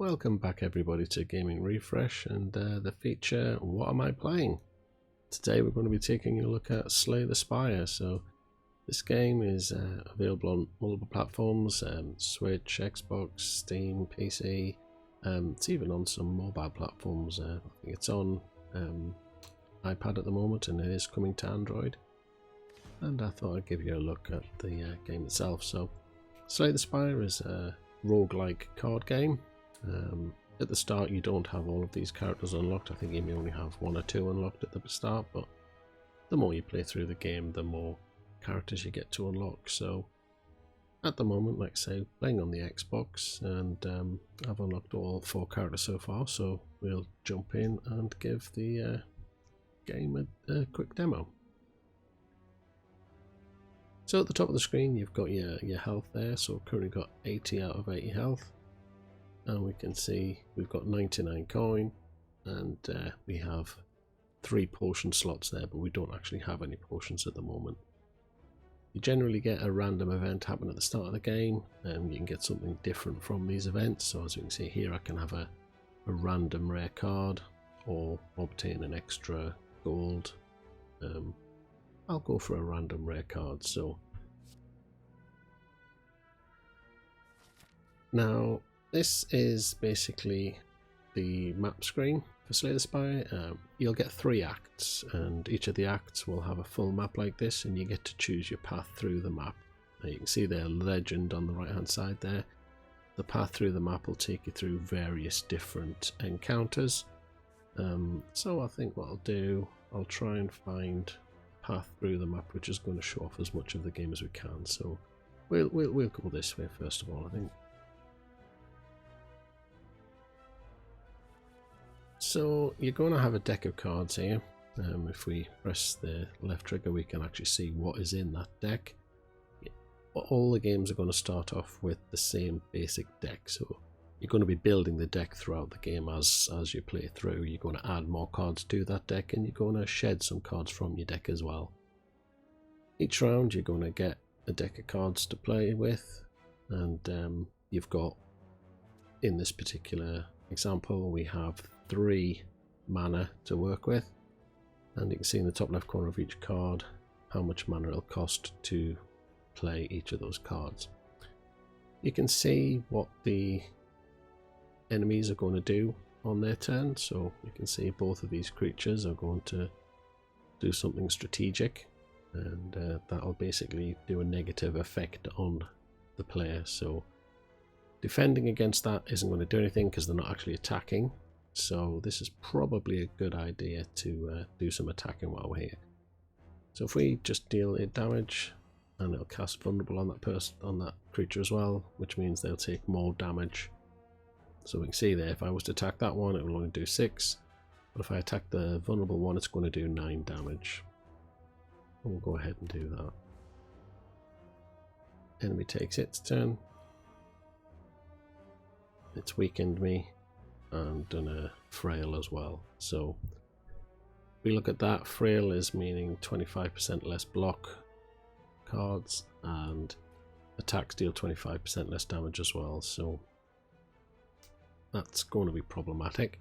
Welcome back everybody to Gaming Refresh and the feature What Am I Playing? Today we're going to be taking a look at Slay the Spire. So this game is available on multiple platforms, Switch, Xbox, Steam, PC, it's even on some mobile platforms. I think it's on iPad at the moment and it is coming to Android. And I thought I'd give you a look at the game itself. So Slay the Spire is a roguelike card game. At the start you don't have all of these characters unlocked. I think you may only have one or two unlocked at the start, but the more you play through the game the more characters you get to unlock. So at the moment, like I say, playing on the Xbox, and I've unlocked all 4 characters so far, so we'll jump in and give the game a quick demo. So at the top of the screen you've got your health there, so currently got 80 out of 80 health. And we can see we've got 99 coin, and we have 3 potion slots there, but we don't actually have any potions at the moment. You generally get a random event happen at the start of the game, and you can get something different from these events. So as you can see here, I can have a random rare card or obtain an extra gold. I'll go for a random rare card. So now this is basically the map screen for Slay the Spire. You'll get 3 acts, and each of the acts will have a full map like this, and you get to choose your path through the map. Now you can see their legend on the right hand side there. The path through the map will take you through various different encounters. So I think what I'll do, I'll try and find path through the map which is going to show off as much of the game as we can. So we'll go this way first of all, I think. So you're going to have a deck of cards here. If we press the left trigger we can actually see what is in that deck. All the games are going to start off with the same basic deck, so you're going to be building the deck throughout the game as you play through. You're going to add more cards to that deck, and you're going to shed some cards from your deck as well. Each round you're going to get a deck of cards to play with, and you've got, in this particular example, we have 3 mana to work with, and you can see in the top left corner of each card how much mana it'll cost to play each of those cards. You can see what the enemies are going to do on their turn, so you can see both of these creatures are going to do something strategic, and that'll basically do a negative effect on the player. So defending against that isn't going to do anything because they're not actually attacking. So this is probably a good idea to do some attacking while we're here. So if we just deal 8 damage, and it'll cast vulnerable on that creature as well, which means they'll take more damage. So we can see there, if I was to attack that one, it will only do 6, but if I attack the vulnerable one, it's going to do 9 damage. We'll go ahead and do that. Enemy takes its turn. It's weakened me and done a frail as well. So we look at that. Frail is meaning 25% less block cards, and attacks deal 25% less damage as well. So that's going to be problematic.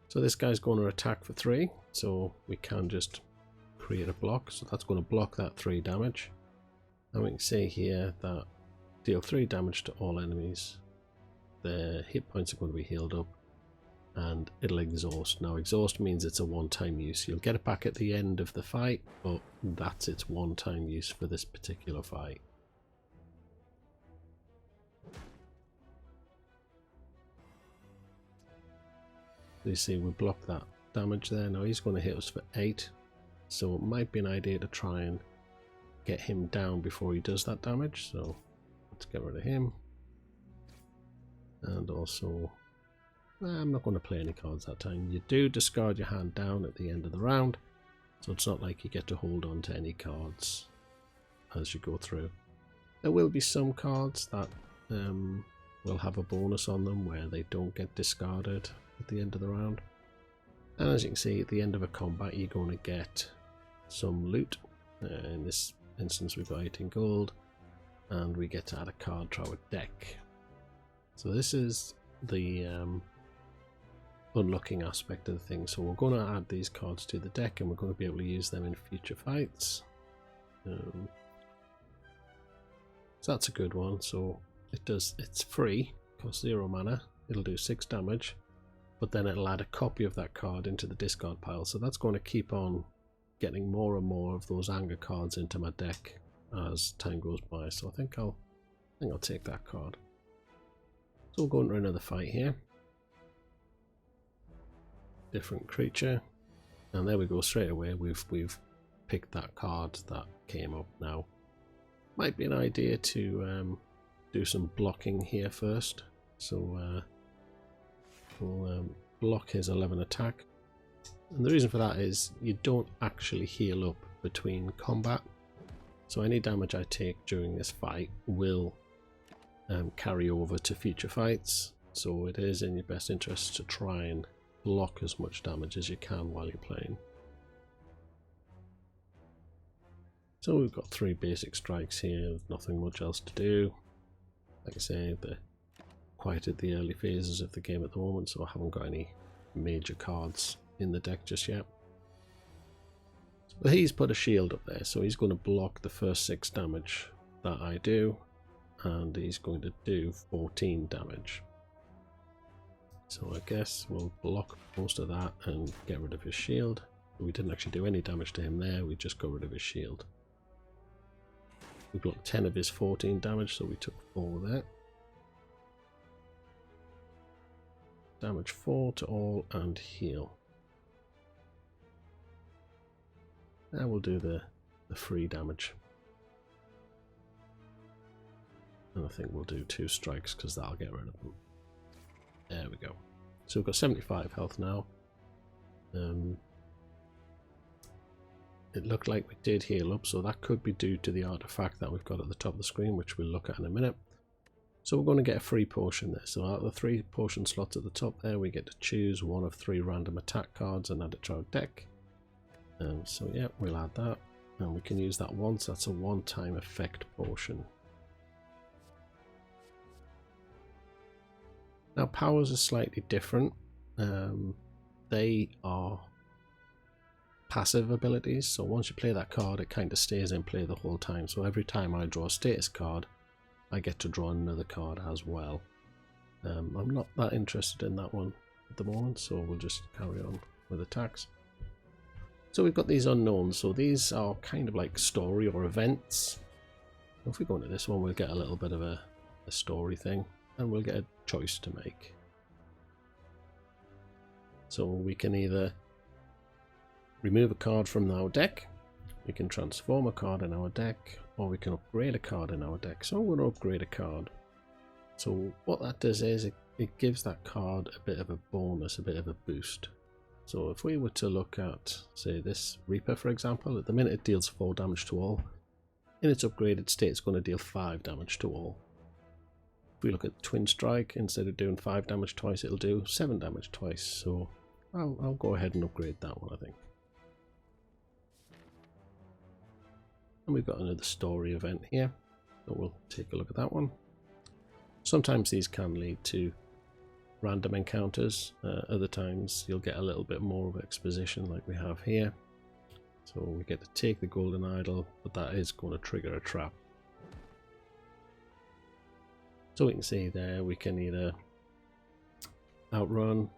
So this guy's going to attack for 3, so we can just create a block. So that's going to block that 3 damage, and we can see here that deal 3 damage to all enemies. Their hit points are going to be healed up, and it'll exhaust. Now exhaust means it's a one-time use. You'll get it back at the end of the fight, but that's its one-time use for this particular fight. You see we block that damage there. Now he's going to hit us for 8, so it might be an idea to try and get him down before he does that damage. So let's get rid of him. And also, I'm not going to play any cards that time. You do discard your hand down at the end of the round, so it's not like you get to hold on to any cards as you go through. There will be some cards that will have a bonus on them where they don't get discarded at the end of the round. And as you can see, at the end of a combat you're going to get some loot. In this instance we've got 18 gold, and we get to add a card to our deck. So this is the unlocking aspect of the thing. So we're going to add these cards to the deck, and we're going to be able to use them in future fights. So that's a good one. So it's free, costs 0 mana, it'll do 6 damage, but then it'll add a copy of that card into the discard pile. So that's going to keep on getting more and more of those anger cards into my deck as time goes by. So I think I'll take that card. So we'll go into another fight here. Different creature, and there we go. Straight away we've picked that card that came up. Now might be an idea to do some blocking here first. So we'll block his 11 attack, and the reason for that is you don't actually heal up between combat, so any damage I take during this fight will carry over to future fights. So it is in your best interest to try and block as much damage as you can while you're playing. So we've got 3 basic strikes here, nothing much else to do. Like I say, they're quite at the early phases of the game at the moment, so I haven't got any major cards in the deck just yet. But he's put a shield up there, so he's going to block the first 6 damage that I do, and he's going to do 14 damage. So I guess we'll block most of that and get rid of his shield. We didn't actually do any damage to him there, we just got rid of his shield. We blocked 10 of his 14 damage, so we took 4 there. Damage 4 to all and heal. Now we'll do the free damage. And I think we'll do 2 strikes because that'll get rid of them. There we go. So we've got 75 health now. It looked like we did heal up, so that could be due to the artifact that we've got at the top of the screen, which we'll look at in a minute. So we're going to get a free potion there. So out of the 3 potion slots at the top there, we get to choose one of 3 random attack cards and add it to our deck. So yeah, we'll add that, and we can use that once. That's a one-time effect potion. Now powers are slightly different. They are passive abilities, so once you play that card it kind of stays in play the whole time. So every time I draw a status card, I get to draw another card as well. I'm not that interested in that one at the moment, so we'll just carry on with attacks. So we've got these unknowns, so these are kind of like story or events. If we go into this one, we'll get a little bit of a story thing, and we'll get a choice to make. So we can either remove a card from our deck, we can transform a card in our deck, or we can upgrade a card in our deck. So I'm going to upgrade a card. So what that does is it gives that card a bit of a bonus, a bit of a boost. So if we were to look at, say, this Reaper, for example, at the minute it deals 4 damage to all. In its upgraded state, it's going to deal 5 damage to all. If we look at Twin Strike, instead of doing 5 damage twice, it'll do 7 damage twice. So I'll go ahead and upgrade that one, I think. And we've got another story event here, so we'll take a look at that one. Sometimes these can lead to random encounters, other times you'll get a little bit more of exposition like we have here. So we get to take the golden idol, but that is going to trigger a trap. So we can see there we can either outrun,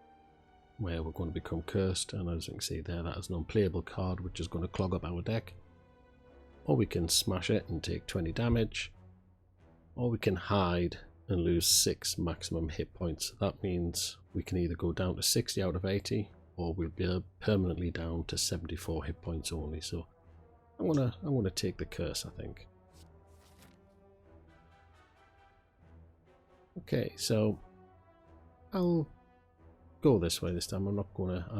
where we're going to become cursed, and as you can see there, that is an unplayable card which is going to clog up our deck. Or we can smash it and take 20 damage, or we can hide and lose 6 maximum hit points. That means we can either go down to 60 out of 80, or we'll be permanently down to 74 hit points only. So I want to take the curse, I think. Okay, so I'll go this way this time. I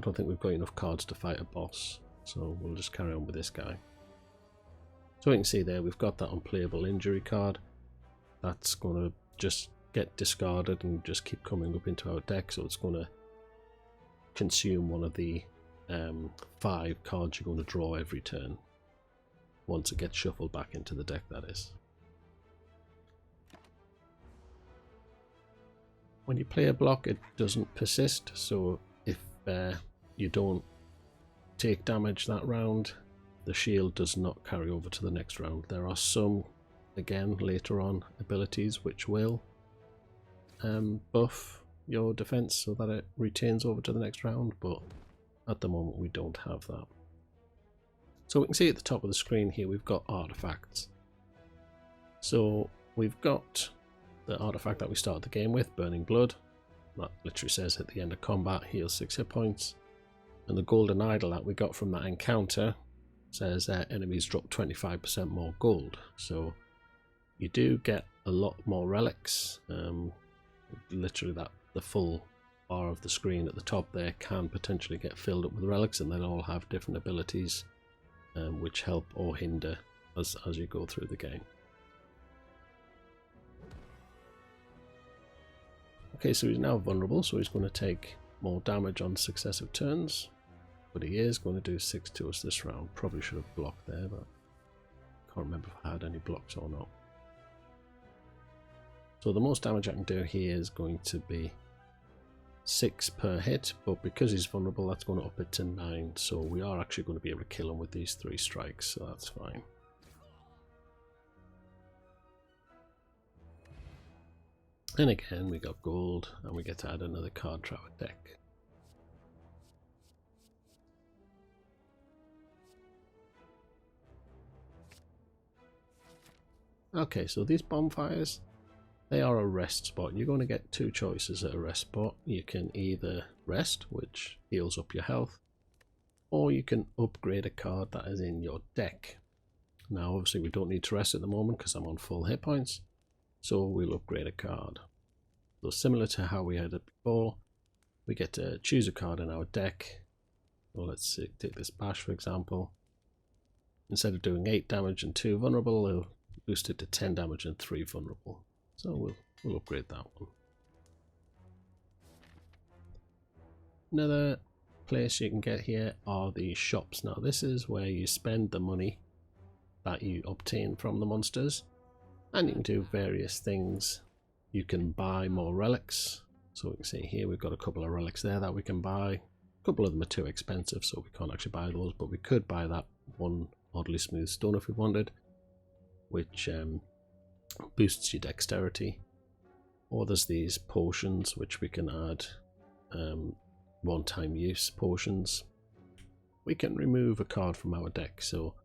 don't think we've got enough cards to fight a boss, so we'll just carry on with this guy. So you can see there we've got that unplayable injury card. That's going to just get discarded and just keep coming up into our deck, so it's going to consume one of the 5 cards you're going to draw every turn once it gets shuffled back into the deck, that is. When you play a block, it doesn't persist, so if you don't take damage that round, the shield does not carry over to the next round. There are some, again, later on abilities which will buff your defense so that it retains over to the next round, but at the moment we don't have that. So we can see at the top of the screen here we've got artifacts. So we've got the artifact that we started the game with, Burning Blood. That literally says at the end of combat, heals 6 hit points. And the golden idol that we got from that encounter says enemies drop 25% more gold. So you do get a lot more relics. Literally the full bar of the screen at the top there can potentially get filled up with relics, and they'll all have different abilities which help or hinder as you go through the game. Okay, so he's now vulnerable, so he's going to take more damage on successive turns, but he is going to do 6 to us this round. Probably should have blocked there, but I can't remember if I had any blocks or not. So the most damage I can do here is going to be 6 per hit, but because he's vulnerable, that's going to up it to 9, so we are actually going to be able to kill him with these 3 strikes, so that's fine. And again, we got gold, and we get to add another card to our deck. Okay, so these bonfires, they are a rest spot. You're going to get 2 choices at a rest spot. You can either rest, which heals up your health, or you can upgrade a card that is in your deck. Now obviously we don't need to rest at the moment because I'm on full hit points, so we'll upgrade a card. So similar to how we had it before, we get to choose a card in our deck. Well, let's see, take this Bash for example. Instead of doing 8 damage and 2 vulnerable, we'll boost it to 10 damage and 3 vulnerable. So we'll upgrade that one. Another place you can get here are the shops. Now this is where you spend the money that you obtain from the monsters, and you can do various things. You can buy more relics. So we can see here we've got a couple of relics there that we can buy. A couple of them are too expensive, so we can't actually buy those, but we could buy that one oddly smooth stone if we wanted, which boosts your dexterity. Or there's these potions which we can add, one-time use potions. We can remove a card from our deck, so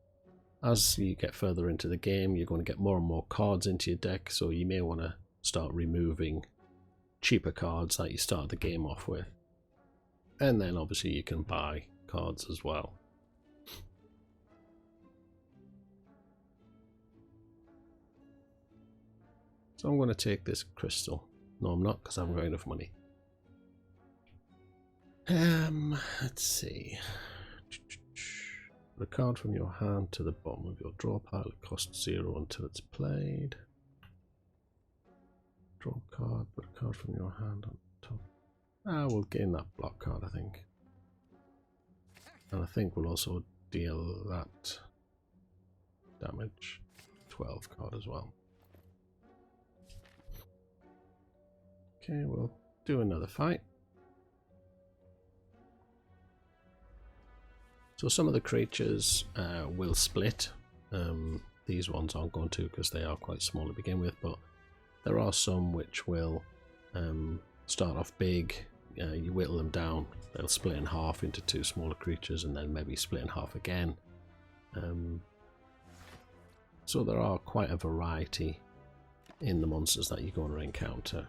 as you get further into the game you're going to get more and more cards into your deck, so you may want to start removing cheaper cards that you start the game off with, and then obviously you can buy cards as well. So I'm going to take this crystal. No, I'm not, because I haven't got enough money. Let's see. Put a card from your hand to the bottom of your draw pile. It costs 0 until it's played. Draw a card, put a card from your hand on top. We'll gain that block card, I think. And I think we'll also deal that damage 12 card as well. Okay, we'll do another fight. So some of the creatures will split. These ones aren't going to because they are quite small to begin with, but there are some which will start off big. You whittle them down, they'll split in half into 2 smaller creatures and then maybe split in half again. So there are quite a variety in the monsters that you're going to encounter.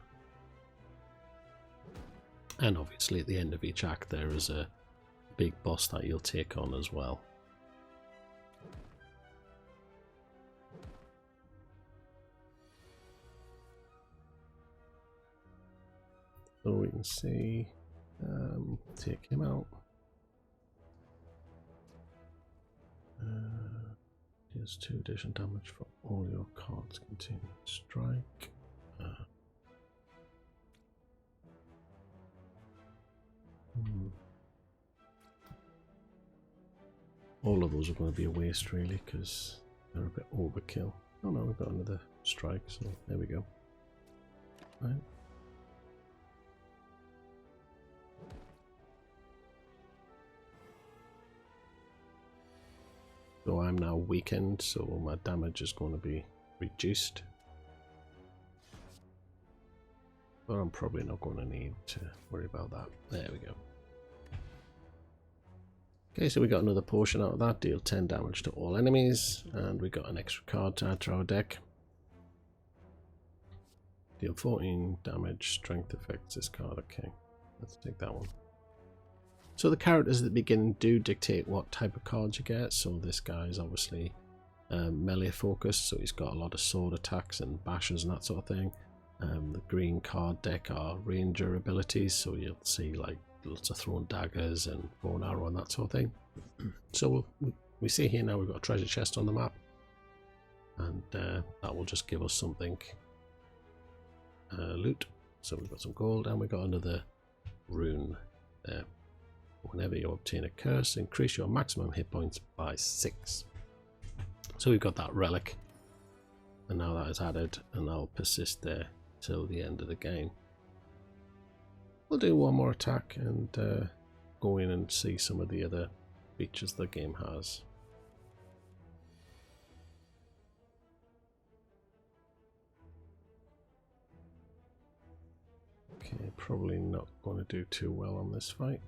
And obviously at the end of each act there is a big boss that you'll take on as well. So we can see, take him out. Deals 2 additional damage for all your cards containing strike. All of those are going to be a waste really because they're a bit overkill. Oh no, we've got another strike, so there we go. Right. I'm now weakened, so my damage is going to be reduced. But I'm probably not going to need to worry about that. There we go. Okay, so we got another potion out of that. Deal 10 damage to all enemies. And we got an extra card to add to our deck. Deal 14 damage, strength affects this card. Okay, let's take that one. So the characters at the beginning do dictate what type of cards you get. So this guy is obviously melee focused, so he's got a lot of sword attacks and bashes and that sort of thing. The green card deck are ranger abilities, so you'll see like lots of thrown daggers and bow and arrow and that sort of thing. So we see here now we've got a treasure chest on the map, and that will just give us something loot. So we've got some gold and we've got another rune there. Whenever you obtain a curse, increase your maximum hit points by 6. So we've got that relic, and now that is added, and that'll persist there till the end of the game. We'll do one more attack and go in and see some of the other features the game has. Okay, probably not going to do too well on this fight.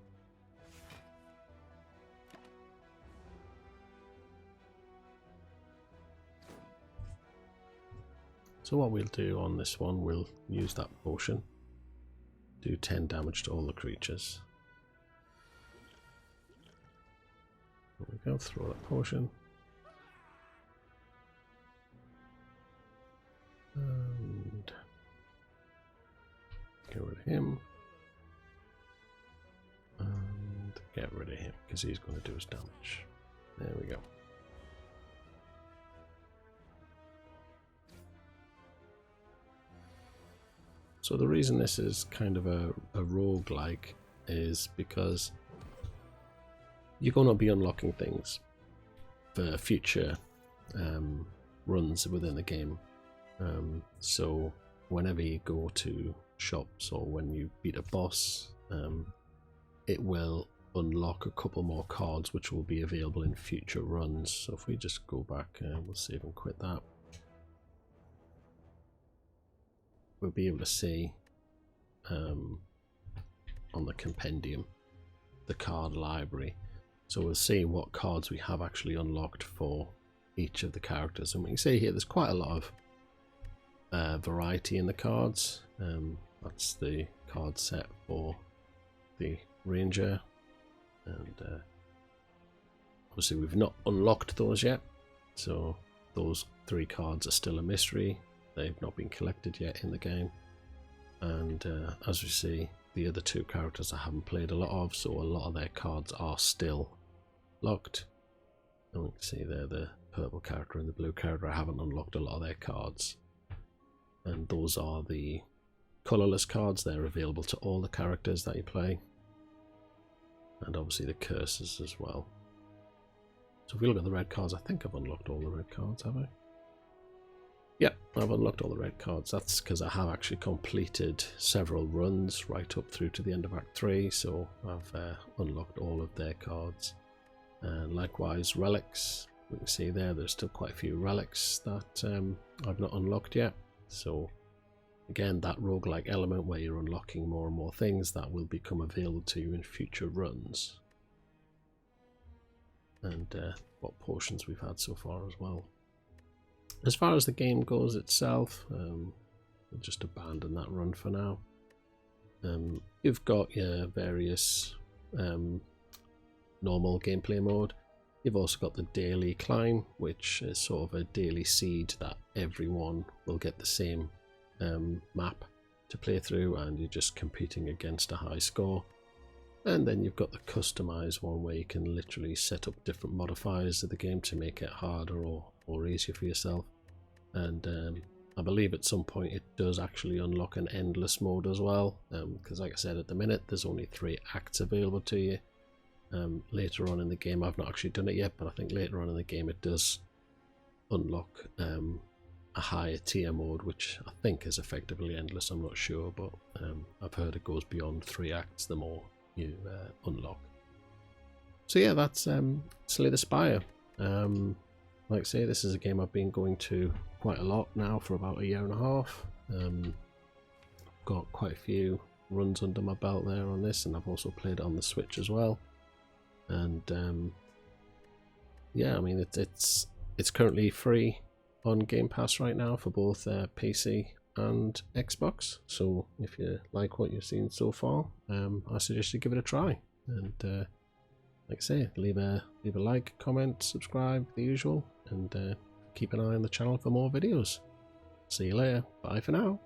So what we'll do on this one, we'll use that potion. Do 10 damage to all the creatures. There we go, throw that potion. And get rid of him. And get rid of him, because he's going to do his damage. There we go. So the reason this is kind of a roguelike is because you're going to be unlocking things for future runs within the game. So whenever you go to shops or when you beat a boss, it will unlock a couple more cards which will be available in future runs. So if we just go back, we'll save and quit that. We'll be able to see on the compendium the card library, so we'll see what cards we have actually unlocked for each of the characters, and we can see here there's quite a lot of variety in the cards. That's the card set for the ranger, and obviously we've not unlocked those yet, so those 3 cards are still a mystery. They've not been collected yet in the game, and as we see, the other 2 characters I haven't played a lot of, so a lot of their cards are still locked. And we can see there the purple character and the blue character, I haven't unlocked a lot of their cards, and those are the colourless cards. They're available to all the characters that you play, and obviously the curses as well. So if we look at the red cards, I think I've unlocked all the red cards, have I? Yep, I've unlocked all the red cards. That's because I have actually completed several runs right up through to the end of Act 3, so I've unlocked all of their cards. And likewise, relics. We can see there's still quite a few relics that I've not unlocked yet. So again, that roguelike element where you're unlocking more and more things that will become available to you in future runs. And what portions we've had so far as well. As far as the game goes itself, we'll just abandon that run for now. You've got your various normal gameplay mode. You've also got the daily climb, which is sort of a daily seed that everyone will get the same map to play through, and you're just competing against a high score. And then you've got the customized one where you can literally set up different modifiers of the game to make it harder or easier for yourself. And I believe at some point it does actually unlock an endless mode as well, because like I said, at the minute there's only 3 acts available to you. Later on in the game, I've not actually done it yet, but I think later on in the game it does unlock a higher tier mode, which I think is effectively endless. I'm not sure, but I've heard it goes beyond 3 acts the more you unlock. So yeah, that's Slay the Spire. like I say, this is a game I've been going to quite a lot now for about 1.5 years. Got quite a few runs under my belt there on this, and I've also played it on the Switch as well. And yeah, I mean it's currently free on Game Pass right now for both PC and Xbox. So if you like what you've seen so far, I suggest you give it a try. And like I say, leave a like, comment, subscribe, the usual, and keep an eye on the channel for more videos. See you later. Bye for now.